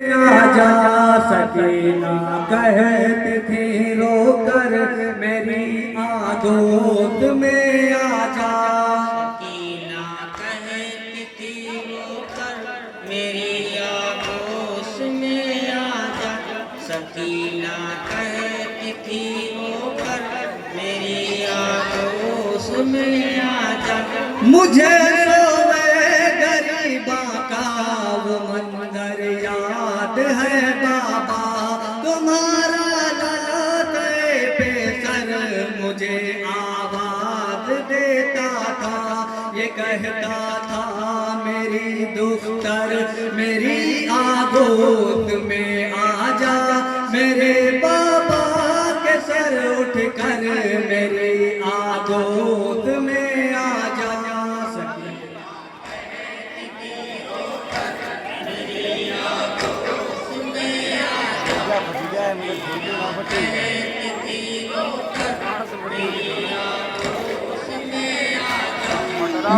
आजा सकीना कहती थी रोकर मेरी आगोद में आजा। सकीना कहती थी रोकर मेरी आगोश में आजा। सकीना कहती थी रोकर मेरी आगोश में आजा। मुझे रोवे गरीबा का वो मंजर याद है बाबा, तुम्हारा ललते पे सर मुझे आवाज देता था। ये कहता था मेरी दुख्तर मेरी आगोद में आजा। मेरे बाबा के सर उठ कर मेरी आगोद में आजा।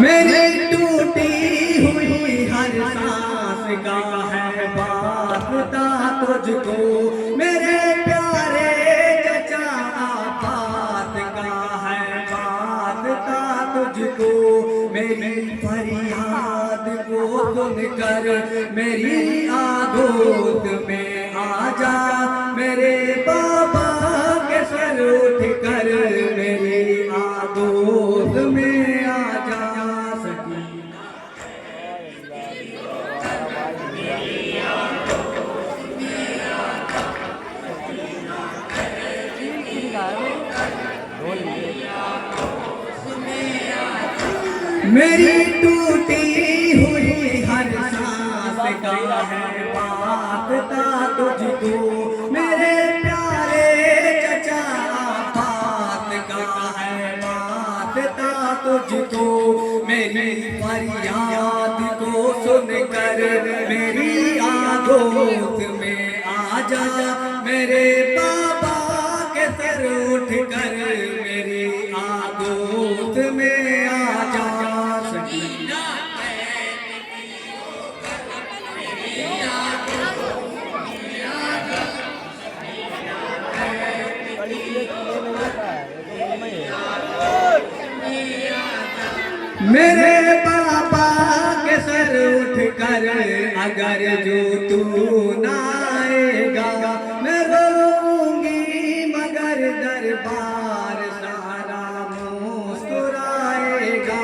मेरी टूटी हुई हर सांस का है वास्ता तुझको, मेरे प्यारे चचा आफात का है वास्ता तुझको। मेरी फरियाद को सुनकर मेरी आगोद में आजा। मेरे बाबा के सर उठ कर मेरी आगोद में आजा। मेरी टूटी हुई हर सांस का है वास्ता तुझको, मेरे प्यारे चचा आफात का है वास्ता तुझको। मेरी फरियाद को सुनकर मेरी आगोद में आजा। मेरे बाबा के सर उठ कर मेरी आगोद में आजा। मेरे पापा के सर उठ कर अगर जो तू ना आएगा, मैं रोऊंगी मगर दरबार सारा मुस्कुराएगा।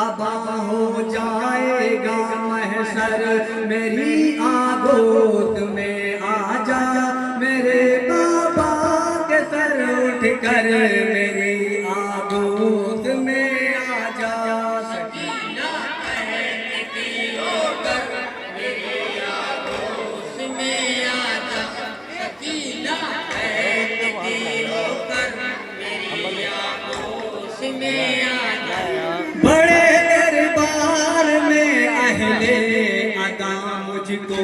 अबा हो जाएगा महशर मेरी आगोद में आजा। मेरे बाबा के सर उठ कर मेरी आगोद में आजा। बड़े दरबार में अहले अदा मुझको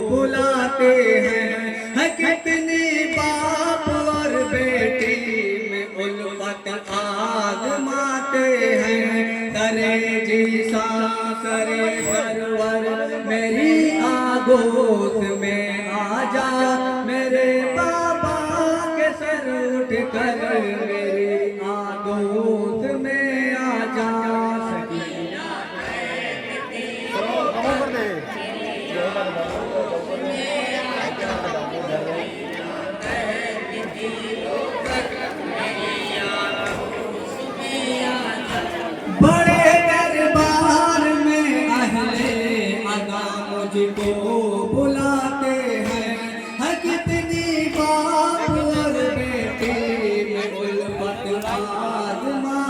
बुलाते हैं, कितनी बाप और बेटी में उल्फत आजमाते हैं। करे जी सरे सरवर मेरी आगोद में आजा। मेरे बाबा के सर उठ कर मेरी आगोद में आजा। बड़े दरबार में अहले अदा मुझको बुलाते हैं, कितनी बाप और बेटी में उल्फत आजमा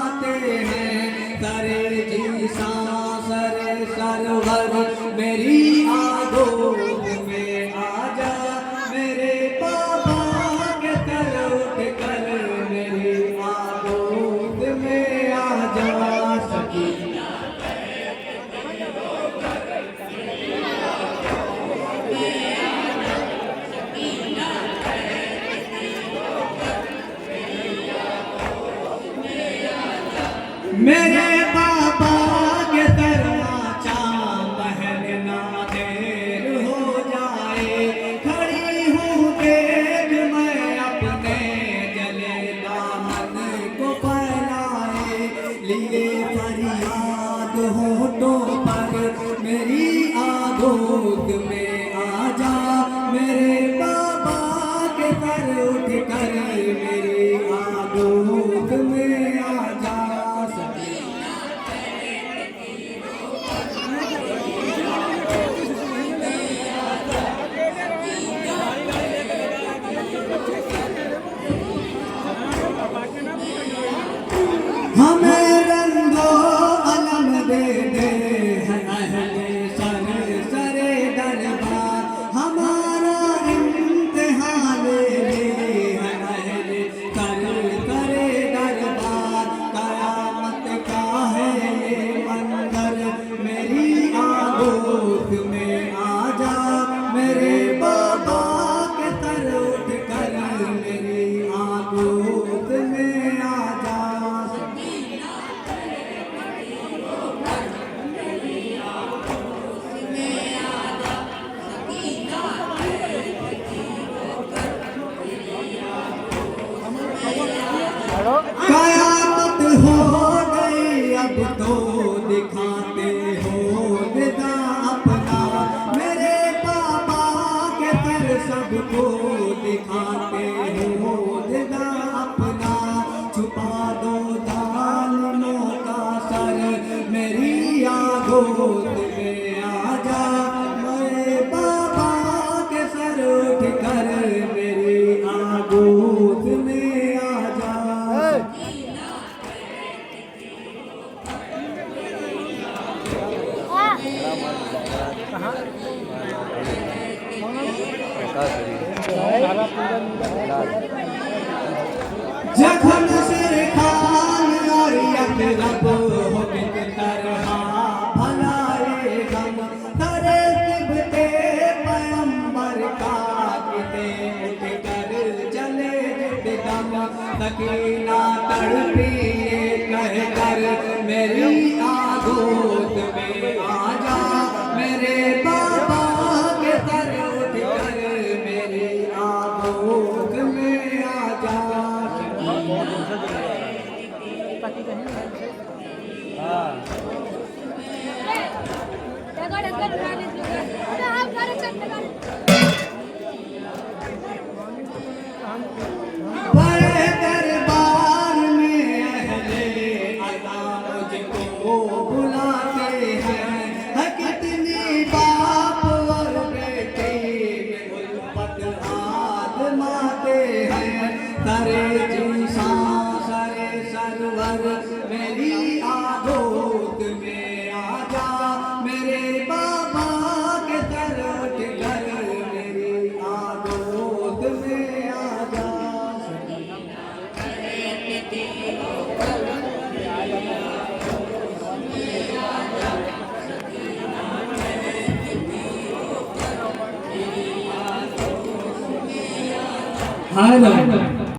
हमें रंगो अलम दे दे है अहले सर सरे दरबार, हमारा इम्तिहान ले है अहले कर करे दरबार। कयामत का है ये मंजर, मेरी आगोश में आ जा, मेरे बाबा के सर उठ कर मेरी आगोश में आ जा। कयामत हो गई अब तो दिखाते हो विदा अपना, मेरे बाबा के सर सबको दिखाते हो विदा अपना। छुपा दो जालिमों का सर, मेरी आगोश में आ जा, मेरे बाबा के सर उठ कर मेरी आगोश में आ जा। जखन सिर खान और यकरब हो बिक तरहा भलाए गम, करे तिबते पैगंबर का किते उठ कर चले दम। सकीना तड़पी कह कर मेरी आगोश में आ जा, मेरे बाबा के सर उठ कर मेरी आगोश में आ जा। बड़े दरबार में अहले अदा मुझको बुलाते हैं, है कितनी बाप और बेटे में उल्फत आजमाते हैं। सरे जीसा सरे सरवर मेरी आगोश में आ जा, मेरे बाबा के सर उठ कर मेरी आगोश में आ जा। हेलो